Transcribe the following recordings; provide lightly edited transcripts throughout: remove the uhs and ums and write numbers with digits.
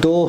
2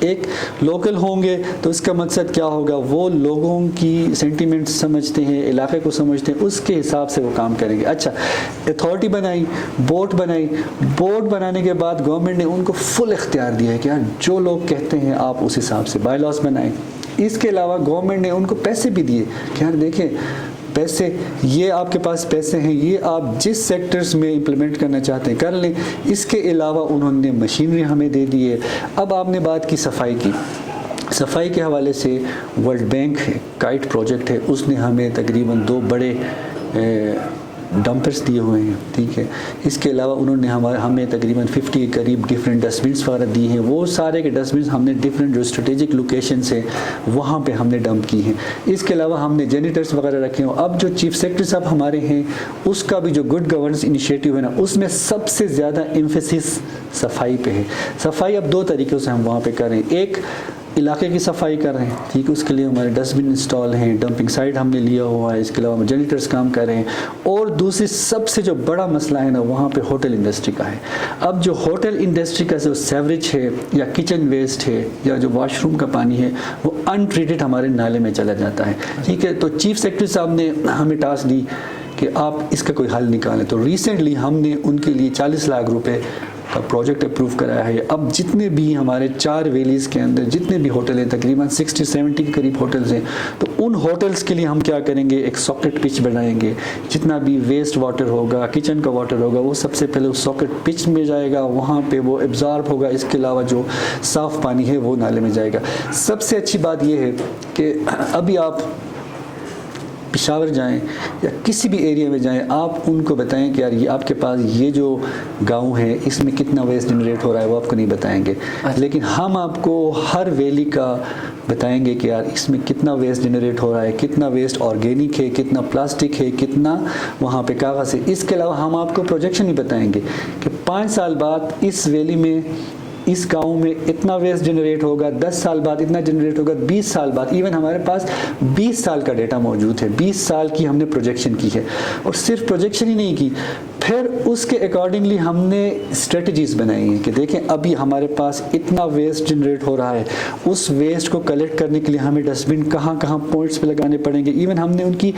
ایک لوکل ہوں گے تو اس کا مقصد کیا ہوگا, وہ لوگوں کی سینٹیمنٹ سمجھتے ہیں, علاقے کو سمجھتے ہیں, اس کے حساب سے وہ کام کریں گے. اچھا, اتھارٹی بنائی, بورڈ بنانے کے بعد گورنمنٹ نے ان کو فل اختیار دیا ہے کہ جو لوگ کہتے ہیں آپ اس حساب سے بائی لاس بنائیں. اس کے علاوہ گورنمنٹ نے ان کو پیسے بھی دیے کہ دیکھیں پیسے, یہ آپ کے پاس پیسے ہیں, یہ آپ جس سیکٹرز میں امپلیمنٹ کرنا چاہتے ہیں کر لیں. اس کے علاوہ انہوں نے مشینری ہمیں دے دی ہے. اب آپ نے بات کی صفائی کی, صفائی کے حوالے سے ورلڈ بینک ہے, کائٹ پروجیکٹ ہے, اس نے ہمیں تقریباً 2 بڑے ڈمپرز دیے ہوئے ہیں, ٹھیک ہے. اس کے علاوہ انہوں نے ہمیں تقریباً 50 کے قریب ڈفرینٹ ڈسٹ بنس وغیرہ دی ہیں. وہ سارے کے ڈسٹ بنس ہم نے ڈفرینٹ جو اسٹریٹجک لوکیشنس ہیں وہاں پہ ہم نے ڈمپ کی ہیں. اس کے علاوہ ہم نے جینیٹرز وغیرہ رکھے ہیں. اب جو چیف سیکرٹری صاحب ہمارے ہیں, اس کا بھی جو گڈ گورننس انیشیٹو ہے نا, اس میں سب سے زیادہ ایمفیسس صفائی پہ ہے. صفائی اب 2 طریقوں سے ہم وہاں پہ کر رہے ہیں. ایک علاقے کی صفائی کر رہے ہیں, ٹھیک ہے, اس کے لیے ہمارے ڈسٹ بن انسٹال ہیں, ڈمپنگ سائٹ ہم نے لیا ہوا ہے. اس کے علاوہ ہم جینیٹرز کام کر رہے ہیں. اور دوسری سب سے جو بڑا مسئلہ ہے نا, وہاں پہ ہوٹل انڈسٹری کا ہے. اب جو ہوٹل انڈسٹری کا جو سیوریج ہے یا کچن ویسٹ ہے یا جو واش روم کا پانی ہے, وہ ان ٹریٹڈ ہمارے نالے میں چلا جاتا ہے, ٹھیک ہے. تو چیف سیکرٹری صاحب نے ہمیں ٹاسک دی کہ آپ اس کا کوئی حل نکالیں. تو ریسنٹلی ہم نے ان کے لیے 40 لاکھ روپے کا پروجیکٹ اپروو کرایا ہے. اب جتنے بھی ہمارے 4 ویلیز کے اندر جتنے بھی ہوٹل ہیں, تقریباً 60-70 کے قریب ہوٹلز ہیں, تو ان ہوٹلز کے لیے ہم کیا کریں گے, ایک ساکٹ پچ بنائیں گے. جتنا بھی ویسٹ واٹر ہوگا, کچن کا واٹر ہوگا, وہ سب سے پہلے اس ساکٹ پچ میں جائے گا, وہاں پہ وہ ایبزارب ہوگا. اس کے علاوہ جو صاف پانی ہے وہ نالے میں جائے گا. سب سے اچھی بات یہ ہے کہ ابھی آپ پشاور جائیں یا کسی بھی ایریا میں جائیں, آپ ان کو بتائیں کہ یار یہ آپ کے پاس یہ جو گاؤں ہے اس میں کتنا ویسٹ جنریٹ ہو رہا ہے, وہ آپ کو نہیں بتائیں گے. لیکن ہم آپ کو ہر ویلی کا بتائیں گے کہ یار اس میں کتنا ویسٹ جنریٹ ہو رہا ہے, کتنا ویسٹ آرگینک ہے, کتنا پلاسٹک ہے, کتنا وہاں پہ کاغذ ہے. اس کے علاوہ ہم آپ کو پروجیکشن ہی بتائیں گے کہ 5 سال بعد اس ویلی میں, اس گاؤں میں اتنا ویسٹ جنریٹ ہوگا, 10 سال بعد اتنا جنریٹ ہوگا, 20 سال بعد. ایون ہمارے پاس 20 سال کا ڈیٹا موجود ہے, 20 سال کی ہم نے پروجیکشن کی ہے. اور صرف پروجیکشن ہی نہیں کی, پھر اس کے اکارڈنگلی ہم نے اسٹریٹجیز بنائی ہیں کہ دیکھیں ابھی ہمارے پاس اتنا ویسٹ جنریٹ ہو رہا ہے, اس ویسٹ کو کلیکٹ کرنے کے لیے ہمیں ڈسٹ بن کہاں کہاں پوائنٹس پہ لگانے پڑیں گے. ایون ہم نے ان کی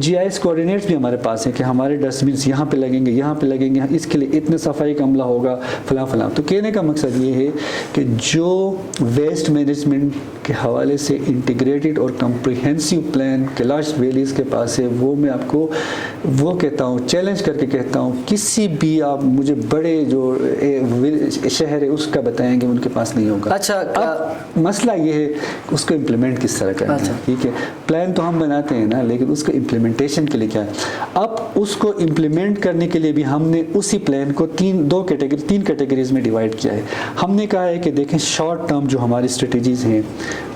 GIS کوآرڈینیٹس بھی ہمارے پاس ہیں کہ ہمارے ڈسٹ بنس یہاں پہ لگیں گے, یہاں پہ لگیں گے, اس کے لیے اتنے صفائی کا عملہ ہوگا, فلاں فلاں. تو کہنے کا مقصد یہ ہے کہ جو ویسٹ مینجمنٹ کے حوالے سے انٹیگریٹڈ اور کمپریہنسو پلان کیلاش ویلیز کے پاس ہے, وہ میں آپ کو وہ کہتا ہوں, چیلنج کر کے کہتا ہوں, کسی بھی آپ مجھے بڑے جو شہر ہے اس کا بتائیں گے, ان کے پاس نہیں ہوگا. اچھا, اب مسئلہ یہ ہے اس کو امپلیمنٹ کس طرح کرنا ہے, ٹھیک ہے. پلان تو ہم بناتے ہیں نا, لیکن اس کو امپلیمنٹیشن کے لیے کیا ہے. اب اس کو امپلیمنٹ کرنے کے لیے بھی ہم نے اسی پلان کو 3 کیٹیگریز میں ڈیوائڈ کیا ہے. ہم نے کہا ہے کہ دیکھیں شارٹ ٹرم جو ہماری اسٹریٹجیز ہیں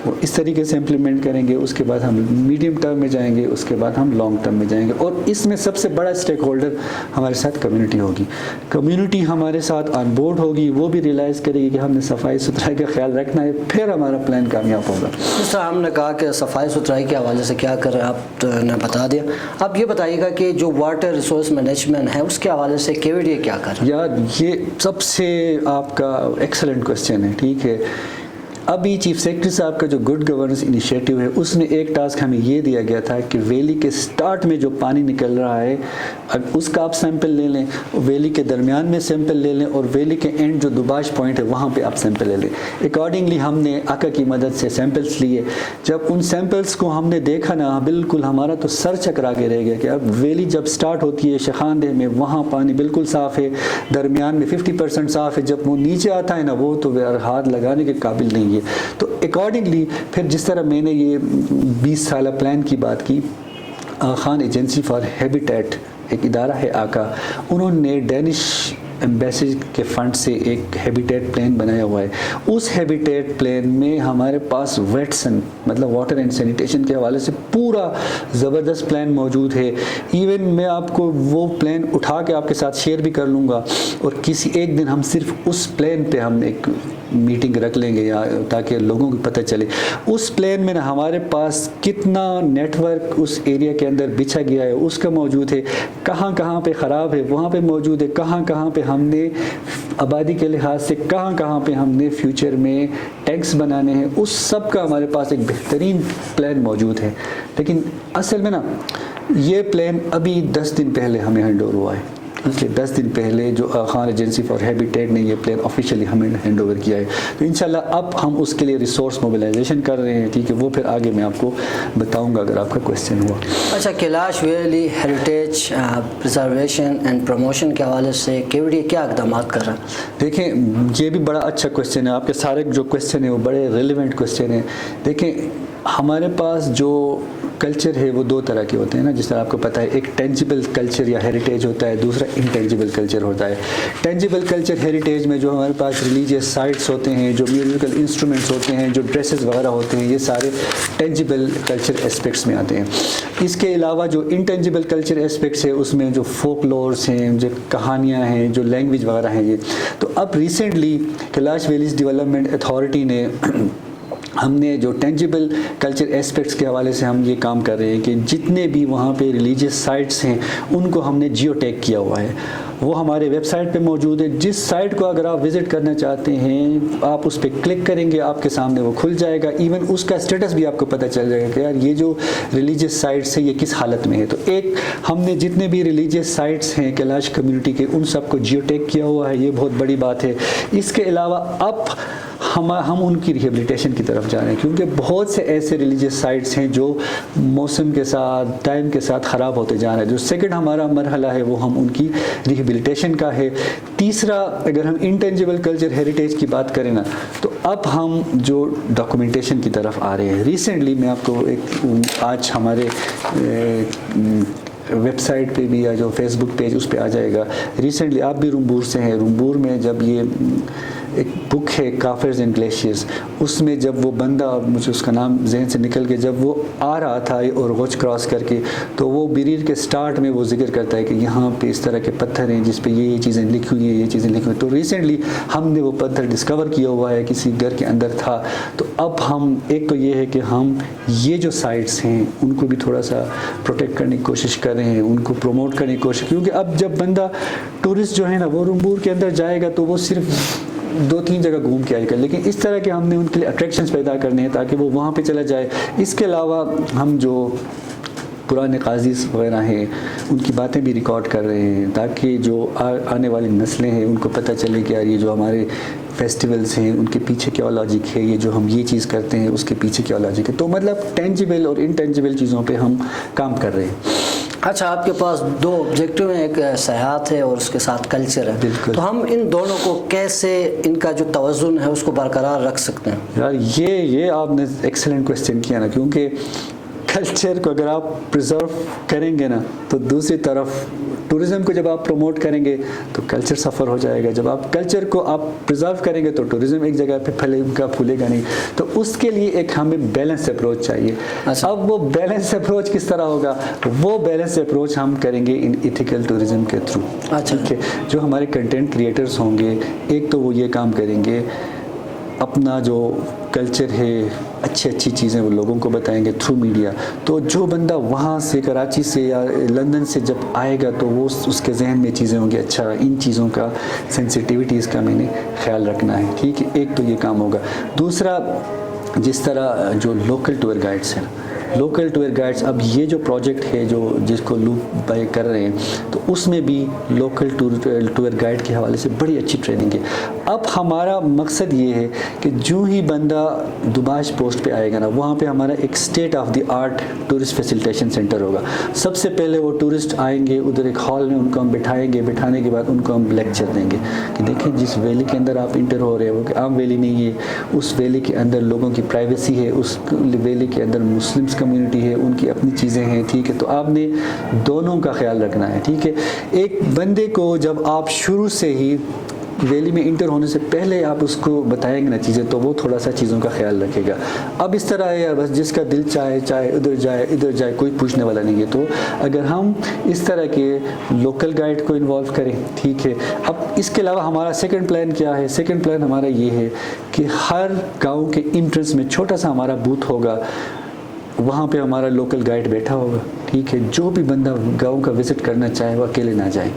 وہ اس طریقے سے امپلیمنٹ کریں گے, اس کے بعد ہم میڈیم ٹرم میں جائیں گے, اس کے بعد ہم لانگ ٹرم میں جائیں گے. اور اس میں سب سے بڑا اسٹیک ہولڈر ہمارے ساتھ کمیونٹی ہوگی. کمیونٹی ہمارے ساتھ آن بورڈ ہوگی, وہ بھی ریلائز کرے گی کہ ہم نے صفائی ستھرائی کا خیال رکھنا ہے, پھر ہمارا پلان کامیاب ہوگا. جس طرح ہم نے کہا کہ صفائی ستھرائی کے حوالے سے کیا کر رہے ہیں آپ نے بتا دیا. اب یہ بتائیے گا کہ جو واٹر ریسورس مینجمنٹ ہے اس کے حوالے سے KVDA کیا کر رہا ہے؟ یار یہ سب سے آپ کا ایکسلنٹ کوسچن ہے, ٹھیک ہے. ابھی چیف سیکرٹری صاحب کا جو گڈ گورننس انیشیٹو ہے, اس میں ایک ٹاسک ہمیں یہ دیا گیا تھا کہ ویلی کے سٹارٹ میں جو پانی نکل رہا ہے اس کا آپ سیمپل لے لیں, ویلی کے درمیان میں سیمپل لے لیں, اور ویلی کے اینڈ جو دباش پوائنٹ ہے وہاں پہ آپ سیمپل لے لیں. اکارڈنگلی ہم نے آکا کی مدد سے سیمپلس لیے. جب ان سیمپلس کو ہم نے دیکھا نا, بالکل ہمارا تو سر چکرا کے رہ گیا کہ اب ویلی جب سٹارٹ ہوتی ہے شخاندہ میں, وہاں پانی بالکل صاف ہے, درمیان میں 50% صاف ہے, جب وہ نیچے آتا ہے نا وہ تو ہاتھ لگانے کے قابل نہیں ہے. تو اکارڈنگلی پھر جس طرح میں نے یہ 20 سالہ پلان کی بات کی, خان ایجنسی فار ہیبیٹیٹ ایک ادارہ ہے آکا, انہوں نے ڈینش ایمبیسی کے فنڈ سے ایک ہیبیٹیٹ پلان بنایا ہوا ہے. اس ہیبیٹیٹ پلان میں ہمارے پاس ویٹسن مطلب واٹر اینڈ سینیٹیشن کے حوالے سے پورا زبردست پلان موجود ہے. ایون میں آپ کو وہ پلان اٹھا کے آپ کے ساتھ شیئر بھی کر لوں گا, اور کسی ایک دن ہم صرف اس پلان پہ ہم ایک میٹنگ رکھ لیں گے یا تاکہ لوگوں کو پتہ چلے اس پلان میں نا ہمارے پاس کتنا نیٹ ورک اس ایریا کے اندر بچھا گیا ہے اس کا موجود ہے, کہاں کہاں پہ خراب ہے وہاں پہ موجود ہے, کہاں کہاں پہ ہم نے آبادی کے لحاظ سے کہاں کہاں پہ ہم نے فیوچر میں ٹینکس بنانے ہیں, اس سب کا ہمارے پاس ایک بہترین پلان موجود ہے. لیکن اصل میں نا یہ پلان ابھی 10 دن پہلے ہمیں ہینڈ اوور ہوا ہے کہ 10 دن پہلے جو خان ایجنسی فار ہیبیٹیٹ نے یہ پلان آفیشیلی ہمیں ہینڈ اوور کیا ہے. تو انشاءاللہ اب ہم اس کے لیے ریسورس موبلائزیشن کر رہے ہیں, ٹھیک ہے, وہ پھر آگے میں آپ کو بتاؤں گا اگر آپ کا کویسچن ہوا. اچھا, Kailash valley heritage preservation and promotion کے حوالے سے KVDA کیا اقدامات کر رہا ہے؟ دیکھیں یہ بھی بڑا اچھا کویسچن ہے, آپ کے سارے جو کویسچن ہیں وہ بڑے ریلیونٹ کویسچن ہیں. دیکھیں ہمارے پاس جو کلچر ہے وہ 2 طرح کے ہوتے ہیں نا, جس طرح آپ کو پتہ ہے, ایک ٹینجیبل کلچر یا ہیریٹیج ہوتا ہے, دوسرا انٹینجیبل کلچر ہوتا ہے. ٹینجیبل کلچر ہیریٹیج میں جو ہمارے پاس ریلیجیس سائٹس ہوتے ہیں, جو میوزیکل انسٹرومنٹس ہوتے ہیں, جو ڈریسز وغیرہ ہوتے ہیں, یہ سارے ٹینجیبل کلچر اسپیکٹس میں آتے ہیں. اس کے علاوہ جو انٹینجیبل کلچر اسپیکٹس ہے اس میں جو فوک لورس ہیں, جو کہانیاں ہیں, جو لینگویج وغیرہ ہیں, یہ تو اب recently Kalash valleys development authority نے ہم نے جو ٹینجیبل کلچر اسپیکٹس کے حوالے سے ہم یہ کام کر رہے ہیں کہ جتنے بھی وہاں پہ ریلیجیس سائٹس ہیں ان کو ہم نے جیو ٹیگ کیا ہوا ہے. وہ ہمارے ویب سائٹ پہ موجود ہے. جس سائٹ کو اگر آپ وزٹ کرنا چاہتے ہیں آپ اس پہ کلک کریں گے, آپ کے سامنے وہ کھل جائے گا. ایون اس کا اسٹیٹس بھی آپ کو پتہ چل جائے گا کہ یار یہ جو ریلیجیس سائٹس ہیں یہ کس حالت میں ہے. تو ایک ہم نے جتنے بھی ریلیجیس سائٹس ہیں کیلاش کمیونٹی کے ان سب کو جیو ٹیگ کیا ہوا ہے, یہ بہت بڑی بات ہے. اس کے علاوہ اب ہم ان کی ریہیبلیٹیشن کی طرف جا رہے ہیں کیونکہ بہت سے ایسے ریلیجیس سائٹس ہیں جو موسم کے ساتھ ٹائم کے ساتھ خراب ہوتے جا رہے ہیں. جو سیکنڈ ہمارا مرحلہ ہے وہ ہم ان کی ریہیبلیٹیشن کا ہے. تیسرا اگر ہم انٹینجیبل کلچر ہیریٹیج کی بات کریں نا تو اب ہم جو ڈاکومنٹیشن کی طرف آ رہے ہیں. ریسنٹلی میں آپ کو ایک آج ہمارے ویب سائٹ پہ بھی یا جو فیس بک پیج اس پہ آ جائے گا, ریسنٹلی آپ بھی رمبور سے ہیں, رمبور میں جب یہ ایک بک ہے کافرز اینڈ گلیشیئرز, اس میں جب وہ بندہ, مجھے اس کا نام ذہن سے نکل کے, جب وہ آ رہا تھا اور غوچ کراس کر کے تو وہ بریر کے سٹارٹ میں وہ ذکر کرتا ہے کہ یہاں پہ اس طرح کے پتھر ہیں جس پہ یہ چیزیں لکھی ہوئی ہیں, یہ چیزیں لکھی ہوئی ہیں. تو ریسنٹلی ہم نے وہ پتھر ڈسکور کیا ہوا ہے, کسی گھر کے اندر تھا. تو اب ہم ایک تو یہ ہے کہ ہم یہ جو سائٹس ہیں ان کو بھی تھوڑا سا پروٹیکٹ کرنے کی کوشش کر رہے ہیں, ان کو پروموٹ کرنے کی کوشش, کیونکہ اب جب بندہ ٹورسٹ جو ہے نا وہ رمبور کے اندر جائے گا تو وہ صرف 2-3 جگہ گھوم کے آئے گا, لیکن اس طرح کے ہم نے ان کے لیے اٹریکشنز پیدا کرنے ہیں تاکہ وہ وہاں پہ چلا جائے. اس کے علاوہ ہم جو پرانے قاضیز وغیرہ ہیں ان کی باتیں بھی ریکارڈ کر رہے ہیں تاکہ جو آنے والی نسلیں ہیں ان کو پتہ چلے کہ یار یہ جو ہمارے فیسٹیولز ہیں ان کے پیچھے کیا لاجک ہے, یہ جو ہم یہ چیز کرتے ہیں اس کے پیچھے کیا لاجک ہے. تو مطلب ٹینجیبل اور انٹینجیبل چیزوں پہ ہم کام کر رہے ہیں. اچھا, آپ کے پاس 2 آبجیکٹیو ہیں, ایک سیاحت ہے اور اس کے ساتھ کلچر ہے. بالکل. تو ہم ان دونوں کو کیسے, ان کا جو توازن ہے اس کو برقرار رکھ سکتے ہیں؟ یار یہ آپ نے ایکسلنٹ کویسچن کیا نا, کیونکہ کلچر کو اگر آپ پریزرو کریں گے نا تو دوسری طرف ٹورزم کو جب آپ پروموٹ کریں گے تو کلچر سفر ہو جائے گا. جب آپ کلچر کو آپ پریزرو کریں گے تو ٹورزم ایک جگہ پہ پھولے گا نہیں. تو اس کے لیے ایک ہمیں بیلنس اپروچ چاہیے. اب وہ بیلنس اپروچ کس طرح ہوگا؟ وہ بیلنس اپروچ ہم کریں گے ان ایتھیکل ٹورزم کے تھرو. ٹھیک ہے, جو ہمارے کنٹینٹ کریٹرز ہوں گے ایک تو وہ یہ کام کریں گے, اپنا جو کلچر ہے اچھی چیزیں وہ لوگوں کو بتائیں گے تھرو میڈیا. تو جو بندہ وہاں سے کراچی سے یا لندن سے جب آئے گا تو وہ اس کے ذہن میں چیزیں ہوں گی, اچھا ان چیزوں کا سینسٹیوٹیز کا میں نے خیال رکھنا ہے. ٹھیک ہے, ایک تو یہ کام ہوگا. دوسرا, جس طرح جو لوکل ٹور گائیڈس ہیں, لوکل ٹور گائیڈس, اب یہ جو پروجیکٹ ہے جو جس کو لوپ بائی کر رہے ہیں تو اس میں بھی لوکل ٹور گائیڈ کے حوالے سے بڑی اچھی ٹریننگ ہے. اب ہمارا مقصد یہ ہے کہ جو ہی بندہ دباش پوسٹ پہ آئے گا نا وہاں پہ ہمارا ایک state of the art tourist facilitation centre ہوگا. سب سے پہلے وہ ٹورسٹ آئیں گے, ادھر ایک ہال میں ان کو ہم بٹھائیں گے, بٹھانے کے بعد ان کو ہم لیکچر دیں گے کہ دیکھیں جس ویلی کے اندر آپ انٹر ہو رہے ہیں وہ کہ عام ویلی نہیں ہے, اس ویلی کے اندر لوگوں کی پرائیویسی ہے, اس ویلی کے اندر مسلمس کمیونٹی ہے, ان کی اپنی چیزیں ہیں. ٹھیک ہے, تو آپ نے دونوں کا خیال رکھنا ہے. ٹھیک ہے, ایک بندے کو جب آپ شروع سے ہی ویلی میں انٹر ہونے سے پہلے آپ اس کو بتائیں گے نا چیزیں تو وہ تھوڑا سا چیزوں کا خیال رکھے گا. اب اس طرح ہے بس جس کا دل چاہے ادھر جائے کوئی پوچھنے والا نہیں ہے. تو اگر ہم اس طرح کے لوکل گائیڈ کو انوالو کریں ٹھیک ہے. اب اس کے علاوہ ہمارا سیکنڈ پلان کیا ہے؟ سیکنڈ پلان ہمارا یہ ہے کہ ہر گاؤں کے انٹرنس میں چھوٹا سا ہمارا بوتھ ہوگا, وہاں پہ ہمارا لوکل گائیڈ بیٹھا ہوگا ٹھیک ہے. جو بھی بندہ گاؤں کا وزٹ کرنا چاہے وہ اکیلے نہ جائے,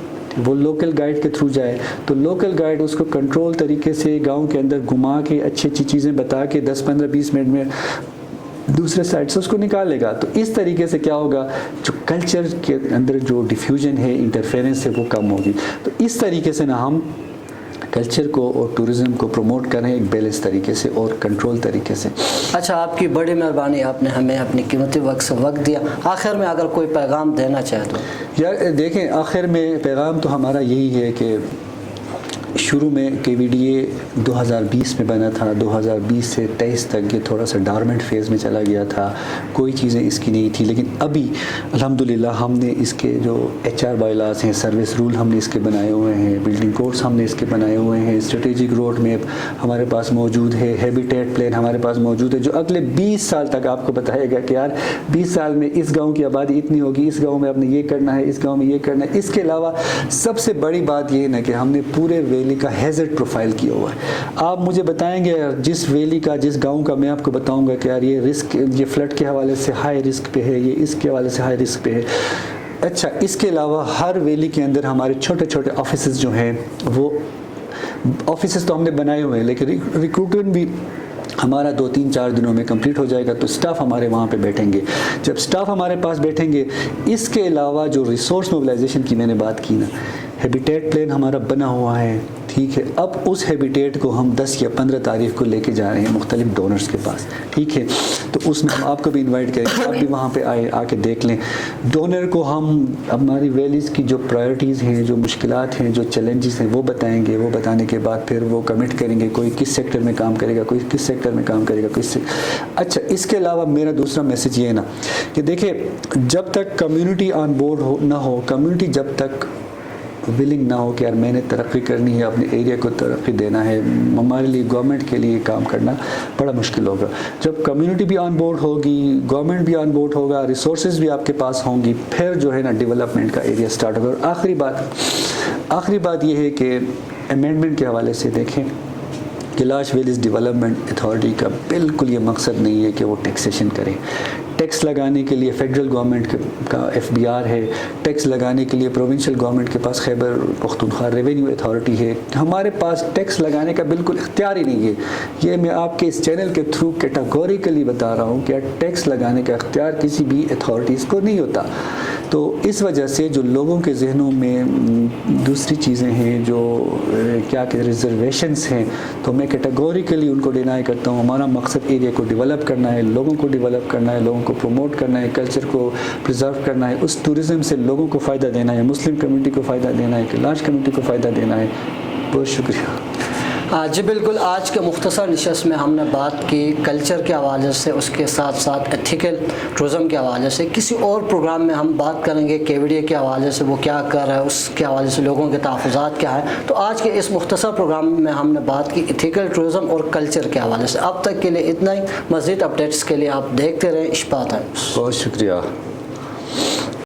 وہ لوکل گائیڈ کے تھرو جائے. تو لوکل گائیڈ اس کو کنٹرول طریقے سے گاؤں کے اندر گھما کے اچھی اچھی چیزیں بتا کے 10-15-20 منٹ میں دوسرے سائڈ سے اس کو نکالے گا. تو اس طریقے سے کیا ہوگا, جو کلچر کے اندر جو ڈیفیوژن ہے, انٹرفیرنس ہے, وہ کم ہوگی. تو اس طریقے سے نا ہم کلچر کو اور ٹورزم کو پروموٹ کریں ایک بیلنس طریقے سے اور کنٹرول طریقے سے. اچھا, آپ کی بڑی مہربانی, آپ نے ہمیں اپنی قیمتی وقت سے وقت دیا. آخر میں اگر کوئی پیغام دینا چاہے تو؟ یار دیکھیں, آخر میں پیغام تو ہمارا یہی ہے کہ شروع میں KVDA 2020 میں بنا تھا, 2020 سے 23 تک یہ تھوڑا سا ڈارمنٹ فیز میں چلا گیا تھا, کوئی چیزیں اس کی نہیں تھی. لیکن ابھی الحمدللہ ہم نے اس کے جو HR بائی لاز ہیں, سروس رول ہم نے اس کے بنائے ہوئے ہیں, بلڈنگ کوڈس ہم نے اس کے بنائے ہوئے ہیں, اسٹریٹجک روڈ میپ ہمارے پاس موجود ہے, ہیبیٹیٹ پلان ہمارے پاس موجود ہے جو اگلے 20 سال تک آپ کو بتائے گا کہ یار 20 سال میں اس گاؤں کی آبادی اتنی ہوگی, اس گاؤں میں آپ نے یہ کرنا ہے, اس گاؤں میں یہ کرنا ہے. اس کے علاوہ سب سے بڑی بات یہ ہے کہ ہم نے پورے ویلی کا ہیزرڈ پروفائل کیا ہوا ہے. آپ مجھے بتائیں گے جس ویلی کا, جس گاؤں کا, میں آپ کو بتاؤں گا کہ یار یہ رسک, یہ فلڈ کے حوالے سے ہائی رسک پہ ہے, یہ اس کے حوالے سے ہائی رسک پہ ہے. اچھا, اس کے علاوہ ہر ویلی کے اندر ہمارے چھوٹے چھوٹے آفیسز جو ہیں, وہ آفیسز تو ہم نے بنائے ہوئے ہیں لیکن ریکروٹمنٹ بھی ہمارا 2-3-4 دنوں میں کمپلیٹ ہو جائے گا. تو سٹاف ہمارے وہاں پہ بیٹھیں گے. جب سٹاف ہمارے پاس بیٹھیں گے, اس کے علاوہ جو ریسورس موبلائزیشن کی میں نے بات کی نا, ہیبیٹیٹ پلان ہمارا بنا ہوا ہے ٹھیک ہے. اب اس ہیبیٹیٹ کو ہم 10 یا 15 تاریخ کو لے کے جا رہے ہیں مختلف ڈونرز کے پاس ٹھیک ہے. تو اس میں ہم آپ کو بھی انوائٹ کریں گے, آپ بھی وہاں پہ آ کے دیکھ لیں. ڈونر کو ہم ہماری ویلیز کی جو پرائرٹیز ہیں, جو مشکلات ہیں, جو چیلنجز ہیں, وہ بتائیں گے. وہ بتانے کے بعد پھر وہ کمٹ کریں گے, کوئی کس سیکٹر میں کام کرے گا, کوئی کس سیکٹر میں کام کرے گا, اچھا. اس کے علاوہ میرا دوسرا میسج یہ ہے نا کہ دیکھیں, جب تک کمیونٹی آن بورڈ نہ ہو, کمیونٹی جب تک ولنگ نہ ہو کہ یار میں نے ترقی کرنی ہے, اپنے ایریا کو ترقی دینا ہے, ہمارے لیے گورنمنٹ کے لیے کام کرنا بڑا مشکل ہوگا. جب کمیونٹی بھی آن بورڈ ہوگی, گورنمنٹ بھی آن بورڈ ہوگا, ریسورسز بھی آپ کے پاس ہوں گی, پھر جو ہے نا ڈیولپمنٹ کا ایریا سٹارٹ ہوگا. اور آخری بات یہ ہے کہ امینڈمنٹ کے حوالے سے دیکھیں, کیلاش ویلیز ڈیولپمنٹ اتھارٹی کا بالکل یہ مقصد نہیں ہے کہ وہ ٹیکسیشن کرے. ٹیکس لگانے کے لیے فیڈرل گورنمنٹ کا FBR ہے, ٹیکس لگانے کے لیے پروونشل گورنمنٹ کے پاس خیبر پختونخوا ریونیو اتھارٹی ہے. ہمارے پاس ٹیکس لگانے کا بالکل اختیار ہی نہیں ہے. یہ میں آپ کے اس چینل کے تھرو کیٹاگوریکلی بتا رہا ہوں کہ ٹیکس لگانے کا اختیار کسی بھی اتھارٹیز کو نہیں ہوتا. تو اس وجہ سے جو لوگوں کے ذہنوں میں دوسری چیزیں ہیں, جو کیا کہ ریزرویشنس ہیں, تو میں کیٹاگوریکلی ان کو ڈینائی کرتا ہوں. ہمارا مقصد ایریا کو ڈیولپ کرنا ہے, لوگوں کو ڈیولپ کرنا ہے, لوگوں کو پروموٹ کرنا ہے, کلچر کو پرزرو کرنا ہے, اس ٹورزم سے لوگوں کو فائدہ دینا ہے, مسلم کمیونٹی کو فائدہ دینا ہے, کیلاش کمیونٹی کو فائدہ دینا ہے. بہت شکریہ. جی بالکل, آج کے مختصر نشست میں ہم نے بات کی کلچر کے حوالے سے, اس کے ساتھ ساتھ ایتھیکل ٹورزم کے حوالے سے. کسی اور پروگرام میں ہم بات کریں گے KVDA کے حوالے سے, وہ کیا کر رہا ہے, اس کے حوالے سے لوگوں کے تحفظات کیا ہیں. تو آج کے اس مختصر پروگرام میں ہم نے بات کی ایتھیکل ٹورزم اور کلچر کے حوالے سے. اب تک کے لیے اتنا ہی. مزید اپڈیٹس کے لیے آپ دیکھتے رہیں اشپا ٹائمز. بہت شکریہ.